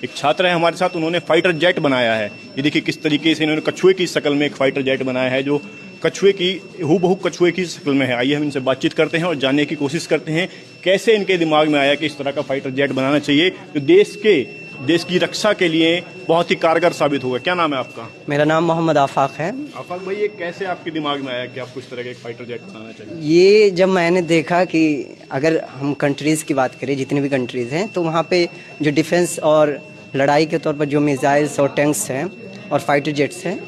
एक छात्र है हमारे साथ, उन्होंने फाइटर जेट बनाया है। ये देखिए किस तरीके से इन्होंने कछुए की शक्ल में एक फाइटर जेट बनाया है, जो कछुए की हूबहू कछुए की शक्ल में है। आइए हम इनसे बातचीत करते हैं और जानने की कोशिश करते हैं कैसे इनके दिमाग में आया कि इस तरह का फाइटर जेट बनाना चाहिए, जो देश की रक्षा के लिए बहुत ही कारगर साबित होगा। क्या नाम है आपका? मेरा नाम मोहम्मद आफाक है। आफाक भाई, ये कैसे आपके दिमाग में आया कि आपको इस तरह का एक फाइटर जेट बनाना चाहिए? ये जब मैंने देखा कि अगर हम कंट्रीज़ की बात करें, जितनी भी कंट्रीज़ हैं, तो वहाँ पे जो डिफेंस और लड़ाई के तौर पर जो मिसाइल्स और टैंक्स हैं और फाइटर जेट्स हैं,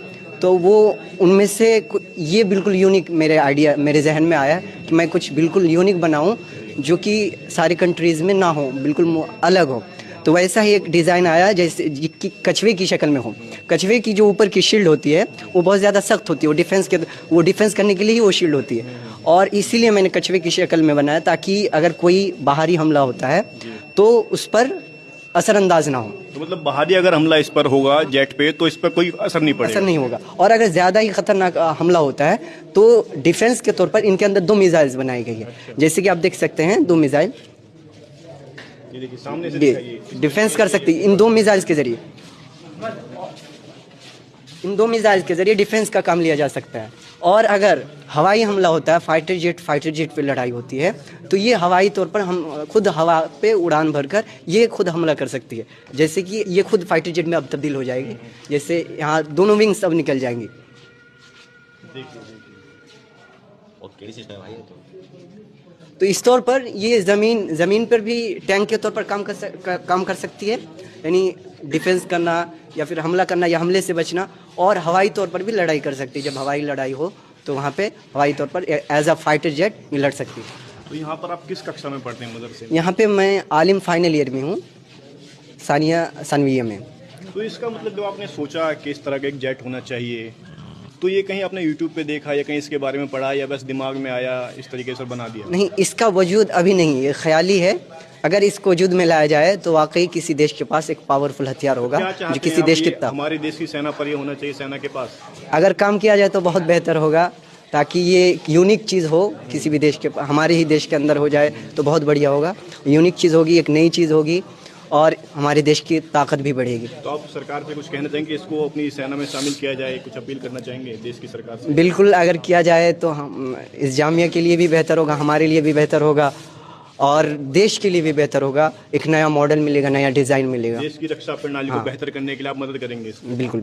तो वो उनमें से ये बिल्कुल यूनिक मेरे जहन में आया कि मैं कुछ बिल्कुल यूनिक बनाऊं जो कि सारी कंट्रीज़ में ना हो, बिल्कुल अलग हो। तो वैसा ही एक डिज़ाइन आया जैसे कि कछुए की शक्ल में हो। कछुए की जो ऊपर की शील्ड होती है वो बहुत ज़्यादा सख्त होती है, वो डिफेंस करने के लिए ही वो शील्ड होती है, और इसीलिए मैंने कछुए की शक्ल में बनाया ताकि अगर कोई बाहरी हमला होता है तो उस पर असरअंदाज ना हो। तो मतलब बाहरी अगर हमला इस पर होगा जेट पे, तो इस पर कोई असर नहीं पड़ेगा? असर नहीं होगा। और अगर ज़्यादा ही खतरनाक हमला होता है तो डिफेंस के तौर पर इनके अंदर 2 मिसाइल्स बनाई गई है। जैसे कि आप देख सकते हैं 2 मिसाइल ये देखिए सामने से दिखाइए। डिफेंस कर सकती है इन 2 मिसाइल्स के जरिए डिफेंस का काम लिया जा सकता है। और अगर हवाई हमला होता है, फाइटर जेट पे लड़ाई होती है, तो ये हवाई तौर पर हम खुद हवा पे उड़ान भरकर ये खुद हमला कर सकती है। जैसे कि ये खुद फाइटर जेट में अब तब्दील हो जाएगी, जैसे यहाँ दोनों विंग्स अब निकल जाएंगी। तो इस तौर पर ये ज़मीन पर भी टैंक के तौर पर काम कर सकती है, यानी डिफेंस करना या फिर हमला करना या हमले से बचना। और हवाई तौर पर भी लड़ाई कर सकती है। जब हवाई लड़ाई हो तो वहाँ पे हवाई तौर पर एज अ फाइटर जेट लड़ सकती है। तो यहाँ पर आप किस कक्षा में पढ़ते हैं मदरसे में? यहाँ पे मैं आलिम फाइनल ईयर में हूँ, सानविया में। तो इसका मतलब जो आपने सोचा कि इस तरह का एक जेट होना चाहिए, तो ये कहीं आपने यूट्यूब पे देखा या कहीं इसके बारे में पढ़ा, या बस दिमाग में आया इस तरीके से बना दिया? नहीं, इसका वजूद अभी नहीं, ये ख्याली है। अगर इसको वजूद में लाया जाए तो वाकई किसी देश के पास एक पावरफुल हथियार होगा जो किसी देश के हमारे देश की सेना पर ये होना चाहिए, सेना के पास अगर काम किया जाए तो बहुत बेहतर होगा, ताकि ये यूनिक चीज़ हो किसी भी देश के, हमारे ही देश के अंदर हो जाए तो बहुत बढ़िया होगा। यूनिक चीज़ होगी, एक नई चीज़ होगी और हमारे देश की ताकत भी बढ़ेगी। तो आप सरकार से कुछ कहना चाहेंगे, इसको अपनी सेना में शामिल किया जाए, कुछ अपील करना चाहेंगे देश की सरकार से? बिल्कुल, अगर किया जाए तो हम इस जामिया के लिए भी बेहतर होगा, हमारे लिए भी बेहतर होगा और देश के लिए भी बेहतर होगा। एक नया मॉडल मिलेगा, नया डिज़ाइन मिलेगा। देश की रक्षा प्रणाली को बेहतर करने के लिए आप मदद करेंगे? बिल्कुल बिल्कुल।